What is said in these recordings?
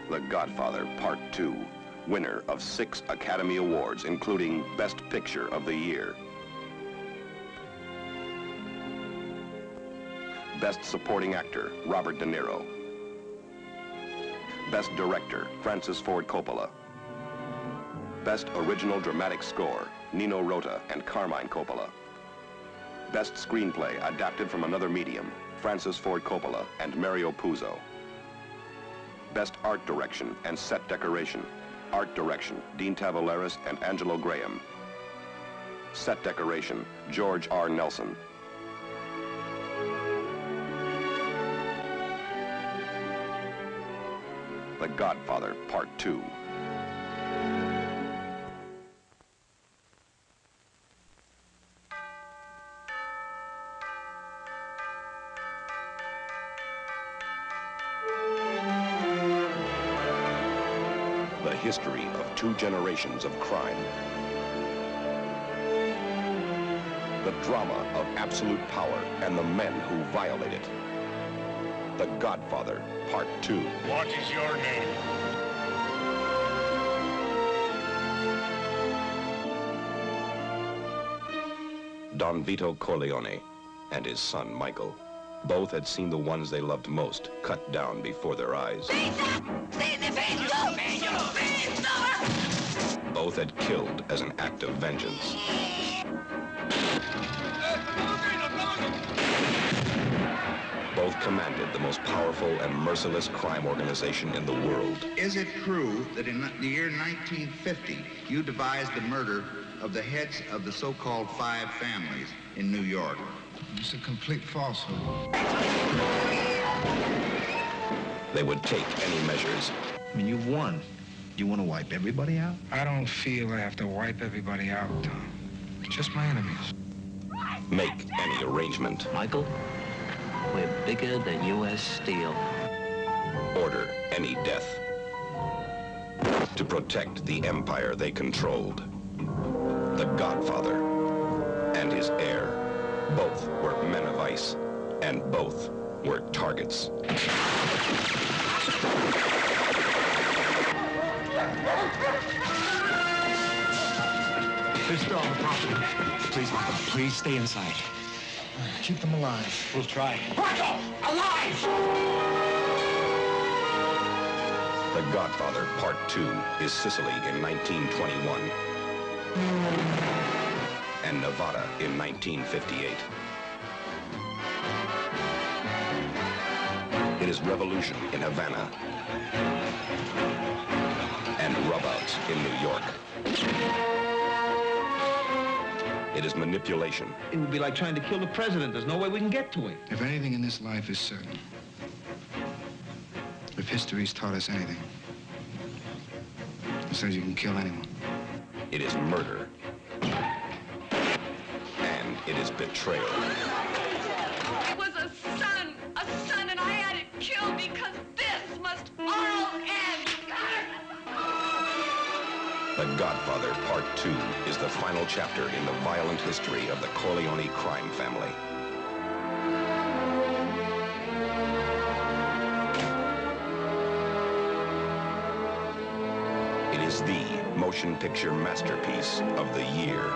The Godfather Part 2, winner of 6 Academy Awards, including Best Picture of the Year. Best Supporting Actor, Robert De Niro. Best Director, Francis Ford Coppola. Best Original Dramatic Score, Nino Rota and Carmine Coppola. Best Screenplay adapted from another medium, Francis Ford Coppola and Mario Puzo. Best Art Direction and Set Decoration, Art Direction, Dean Tavoularis and Angelo Graham. Set Decoration, George R. Nelson. The Godfather Part 2. The history of 2 generations of crime. The drama of absolute power and the men who violate it. The Godfather, Part 2. What is your name? Don Vito Corleone and his son, Michael. Both had seen the ones they loved most cut down before their eyes. Both had killed as an act of vengeance. Both commanded the most powerful and merciless crime organization in the world. Is it true that in the year 1950, you devised the murder of the heads of the so-called 5 families in New York? It's a complete falsehood. They would take any measures. I mean, you've won. You want to wipe everybody out? I don't feel I have to wipe everybody out, Tom. Just my enemies. Make any arrangement. Michael, we're bigger than U.S. Steel. Order any death. To protect the empire they controlled. The Godfather and his heir. Both were men of ice, and both were targets. They're still on the property. Please, Michael, please stay inside. Keep them alive. We'll try. Michael! Alive! The Godfather Part 2 is Sicily in 1921 and Nevada in 1958. It is revolution in Havana and rubouts in New York. It is manipulation. It would be like trying to kill the president. There's no way we can get to him. If anything in this life is certain, if history's taught us anything, it says you can kill anyone. It is murder. And it is betrayal. It was a son, and I had it killed because this must all end. The Godfather Part 2 is the final chapter in the violent history of the Corleone crime family. It is the motion picture masterpiece of the year.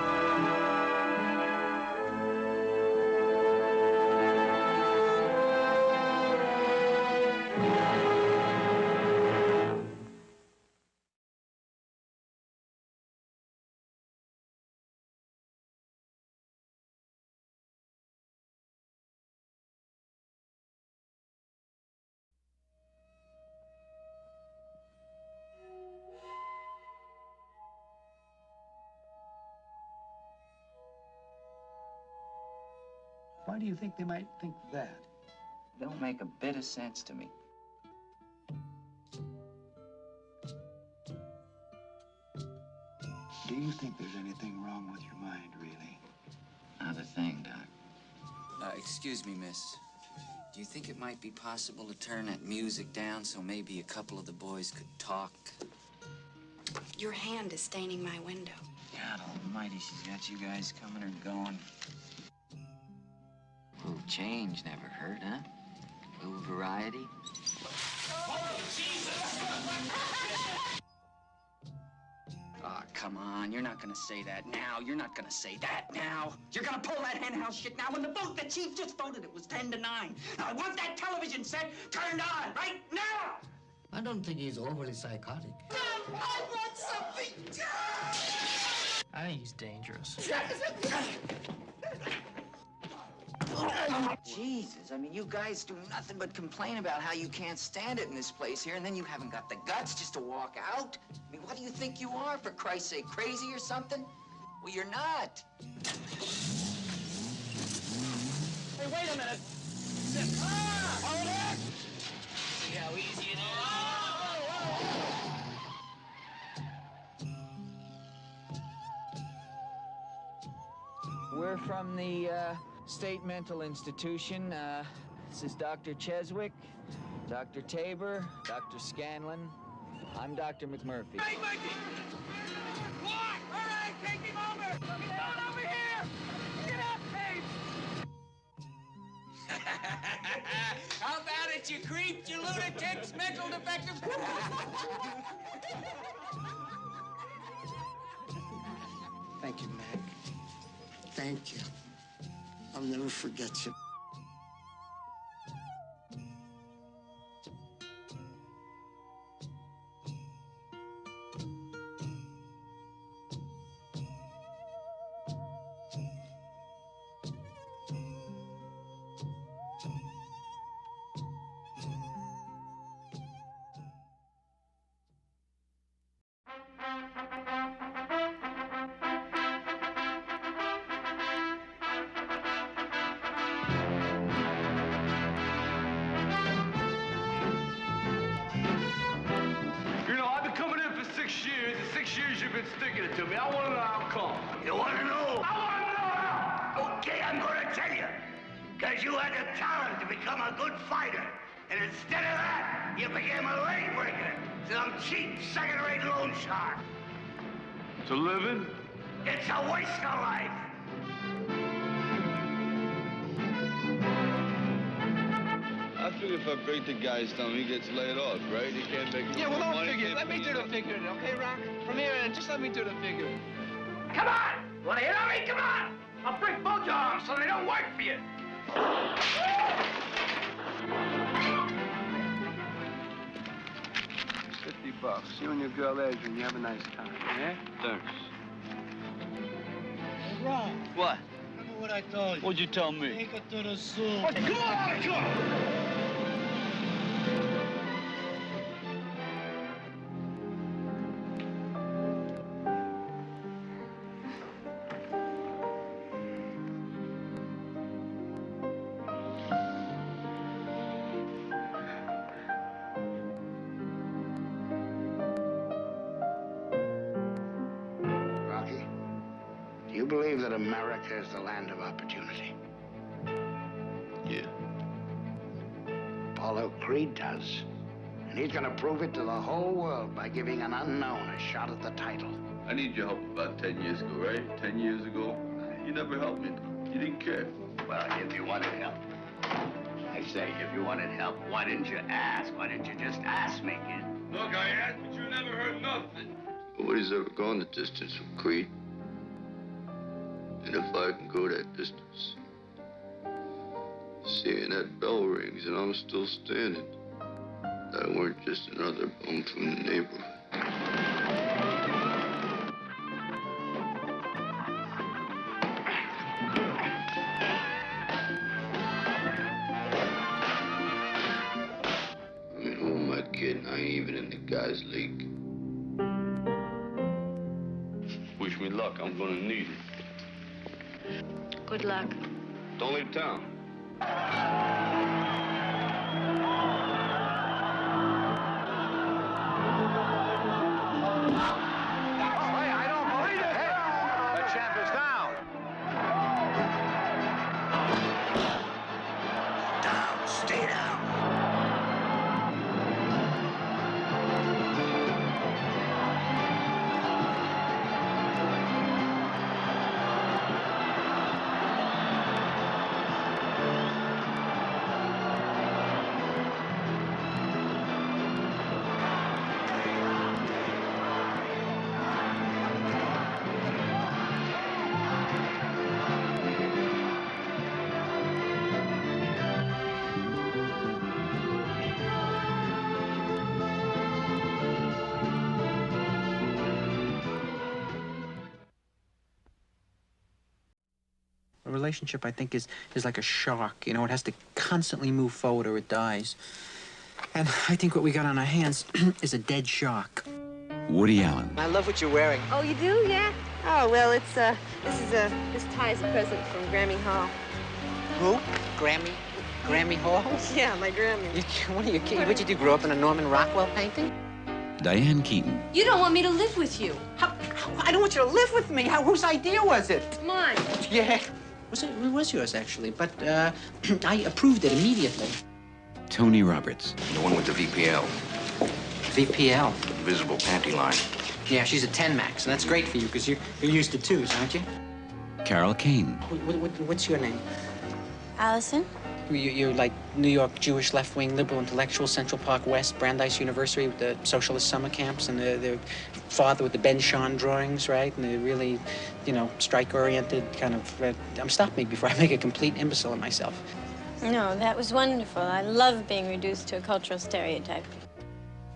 Why do you think they might think that? Don't make a bit of sense to me. Do you think there's anything wrong with your mind, really? Not a thing, Doc. Excuse me, miss. Do you think it might be possible to turn that music down so maybe a couple of the boys could talk? Your hand is staining my window. God almighty, she's got you guys coming or going. A little change never hurt, huh? A little variety. Oh, Jesus! come on. You're not gonna say that now. You're not gonna say that now. You're gonna pull that henhouse shit now when the vote the chief just voted it was 10-9. Now I want that television set turned on right now! I don't think he's overly psychotic. I want something I think he's dangerous. Jesus, I mean, you guys do nothing but complain about how you can't stand it in this place here, and then you haven't got the guts just to walk out? I mean, what do you think you are, for Christ's sake, crazy or something? Well, you're not. Hey, wait a minute. Hold it! See how easy it is? We're from the State Mental Institution. This is Dr. Cheswick, Dr. Tabor, Dr. Scanlon. I'm Dr. McMurphy. Hey, Mikey! What? All right, take him over! He's going over here! Get up, Tate! How about it, you creeps, you lunatics, mental defectives? Thank you, Mac. Thank you. I'll never forget you. You've been sticking it to me. I want to know how come. You want to know? I want to know how! Okay, I'm going to tell you. Because you had the talent to become a good fighter. And instead of that, you became a leg breaker. Some cheap, second-rate loan shark. It's a living? It's a waste of life. I figure if I break the guy's thumb, he gets laid off, right? He can't make Yeah, well, money. don't figure. Let me do the figuring, okay, Rock? From here in, just let me do the figuring. Come on! Want to hit on me? Come on! I'll break both your arms so they don't work for you. $50. You and your girl Adrian, you have a nice time, eh? Thanks. Hey, Ron. What? Remember what I told you? What'd you tell me? Take her to the zoo. Come on, come on! Do you believe that America is the land of opportunity? Yeah. Apollo Creed does. And he's gonna prove it to the whole world by giving an unknown a shot at the title. I need your help about 10 years ago, right? 10 years ago. You never helped me. You didn't care. Well, if you wanted help. I say, if you wanted help, why didn't you ask? Why didn't you just ask me, kid? Look, I asked, but you never heard nothing. Nobody's ever gone the distance with Creed. And if I can go that distance, seeing that bell rings and I'm still standing, I weren't just another bum from the neighborhood. I mean, who am I kidding? I ain't even in the guys' league. Wish me luck. I'm gonna need it. Good luck. Don't leave town. Hey, I don't believe it. Hey, the champ is down. Down, stay down. A relationship, I think, is like a shark. You know, it has to constantly move forward or it dies. And I think what we got on our hands is a dead shark. Woody Allen. I love what you're wearing. Oh, you do? Yeah? Oh, well, it's, this tie is a present from Grammy Hall. Who? Grammy Hall? Yeah, my Grammy. What are you kidding? What'd you do, grow up in a Norman Rockwell painting? Diane Keaton. You don't want me to live with you. I don't want you to live with me. Whose idea was it? Mine. Yeah. It was yours, actually, but I approved it immediately. Tony Roberts. The one with the VPL. VPL? Visible panty line. Yeah, she's a 10 max, and that's great for you, because you're used to 2s, aren't you? Carol Kane. What's your name? Allison? You're like New York Jewish left-wing liberal intellectual, Central Park West, Brandeis University with the socialist summer camps, and the father with the Ben Shahn drawings, right? And the really, you know, strike-oriented kind of... stop me before I make a complete imbecile of myself. No, that was wonderful. I love being reduced to a cultural stereotype.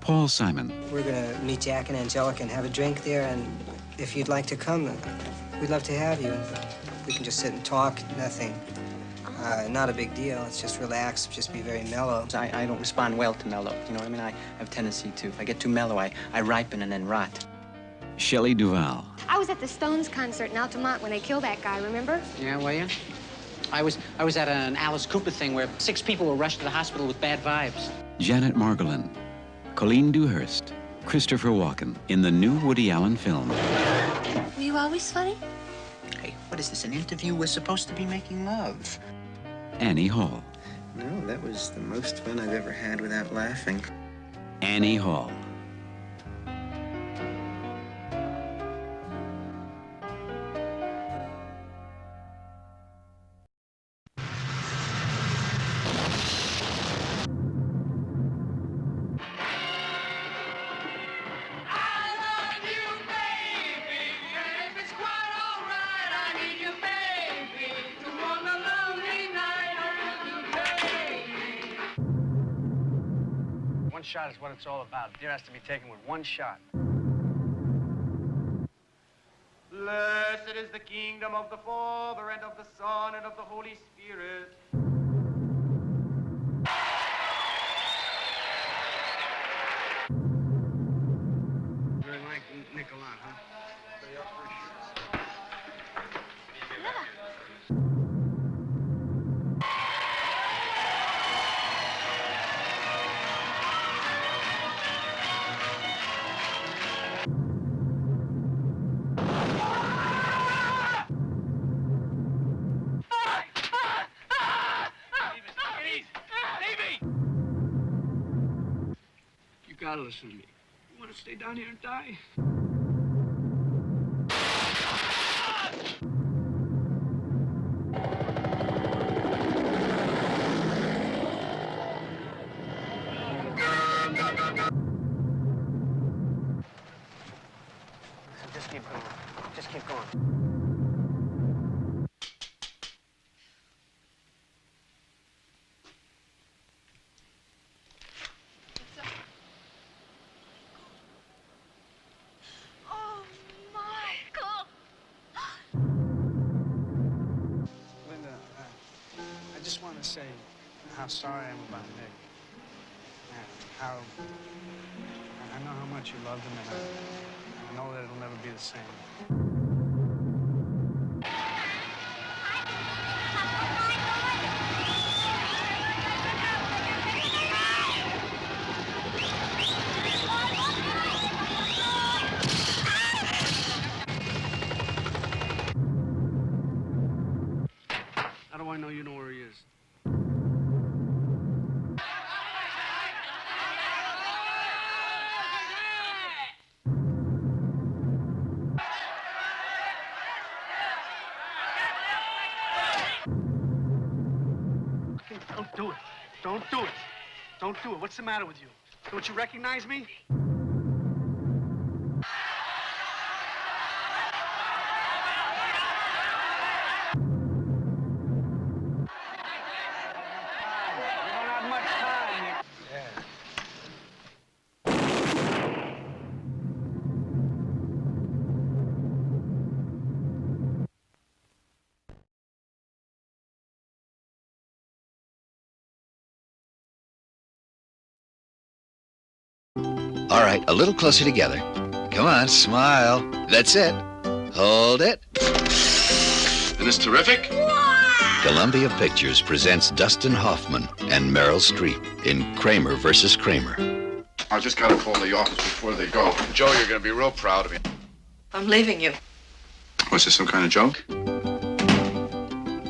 Paul Simon. We're gonna meet Jack and Angelica and have a drink there, and if you'd like to come, we'd love to have you. We can just sit and talk, nothing. Not a big deal. It's just relax, just be very mellow. I don't respond well to mellow. You know what I mean? I have a tendency to. If I get too mellow, I ripen and then rot. Shelley Duvall. I was at the Stones concert in Altamont when they killed that guy, remember? Yeah, were you? I was at an Alice Cooper thing where 6 people were rushed to the hospital with bad vibes. Janet Margolin. Colleen Dewhurst. Christopher Walken in the new Woody Allen film. Were you always funny? Hey, what is this, an interview? We're supposed to be making love. Annie Hall. No, that was the most fun I've ever had without laughing. Annie Hall. One shot is what it's all about. Deer has to be taken with one shot. Blessed is the kingdom of the Father, and of the Son, and of the Holy Spirit. Really like Nick a lot, huh? You gotta listen to me. You wanna stay down here and die? Just keep going. Just keep going. I just want to say how sorry I am about Nick. And how I know how much you loved him, and I know that it'll never be the same. How do I know you know where he is? Don't do it. Don't do it. Don't do it. What's the matter with you? Don't you recognize me? All right, a little closer together. Come on, smile. That's it. Hold it. Isn't this terrific? Columbia Pictures presents Dustin Hoffman and Meryl Streep in Kramer versus Kramer. I just gotta call the office before they go. Joe, you're gonna be real proud of me. I'm leaving you. Was this some kind of joke?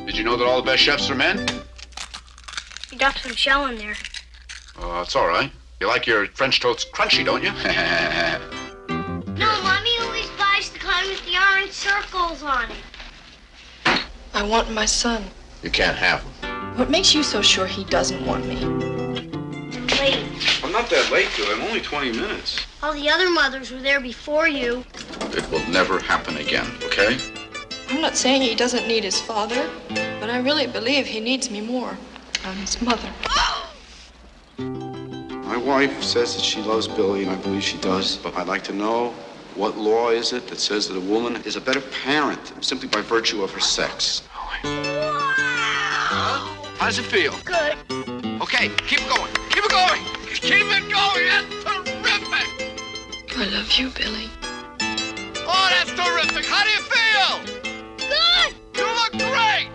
Did you know that all the best chefs are men? You dropped some shell in there. It's all right. You like your French toast crunchy, don't you? No, Mommy always buys the kind with the orange circles on it. I want my son. You can't have him. What makes you so sure he doesn't want me? You're late. I'm not that late, dude. I'm only 20 minutes. All the other mothers were there before you. It will never happen again, okay? I'm not saying he doesn't need his father, but I really believe he needs me more. I'm his mother. My wife says that she loves Billy, and I believe she does, but I'd like to know what law is it that says that a woman is a better parent simply by virtue of her sex? How does it feel? Good. Okay, keep it going. Keep it going. Keep it going. That's terrific. I love you, Billy. Oh, that's terrific. How do you feel? Good. You look great.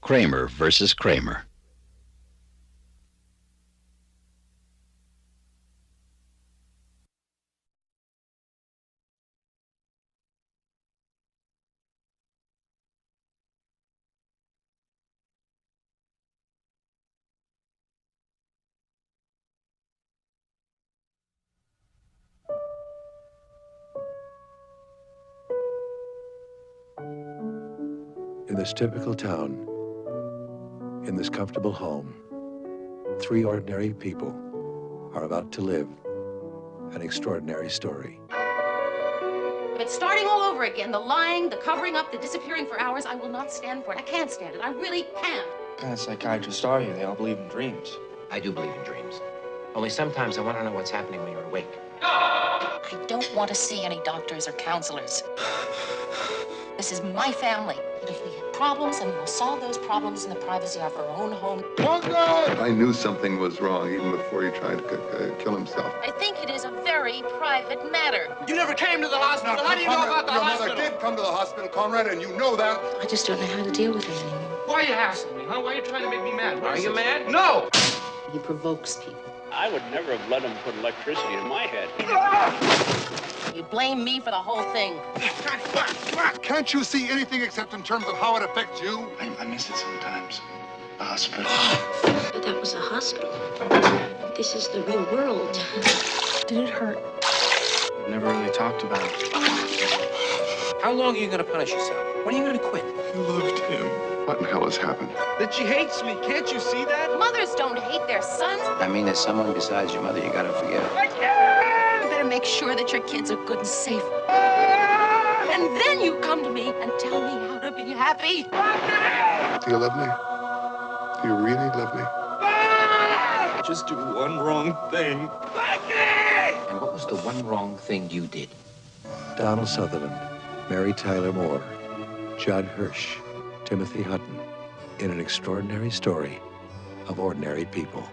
Kramer versus Kramer. In this typical town, in this comfortable home, 3 ordinary people are about to live an extraordinary story. It's starting all over again. The lying, the covering up, the disappearing for hours. I will not stand for it. I can't stand it. I really can't. What kind of psychiatrists are you? They all believe in dreams. I do believe in dreams. Only sometimes I want to know what's happening when you're awake. I don't want to see any doctors or counselors. This is my family. And if we have problems, then we will solve those problems in the privacy of our own home. I knew something was wrong even before he tried to kill himself. I think it is a very private matter. You never came to the hospital. How do you know about the hospital? Your mother did come to the hospital, Conrad, and you know that. I just don't know how to deal with it anymore. Why are you hassling me, huh? Why are you trying to make me mad? Are you mad? No! He provokes people. I would never have let him put electricity in my head. You blame me for the whole thing. Can't you see anything except in terms of how it affects you? I miss it sometimes. The hospital. But that was a hospital. This is the real world. Did it hurt? We've never really talked about it. How long are you going to punish yourself? When are you going to quit? I loved him. What in hell has happened? That she hates me. Can't you see that? Mothers don't hate their sons. I mean, there's someone besides your mother you gotta forget. You better make sure that your kids are good and safe. And then you come to me and tell me how to be happy. Do you love me? Do you really love me? Just do one wrong thing. And what was the one wrong thing you did? Donald Sutherland, Mary Tyler Moore, Judd Hirsch, Timothy Hutton, in an extraordinary story of ordinary people.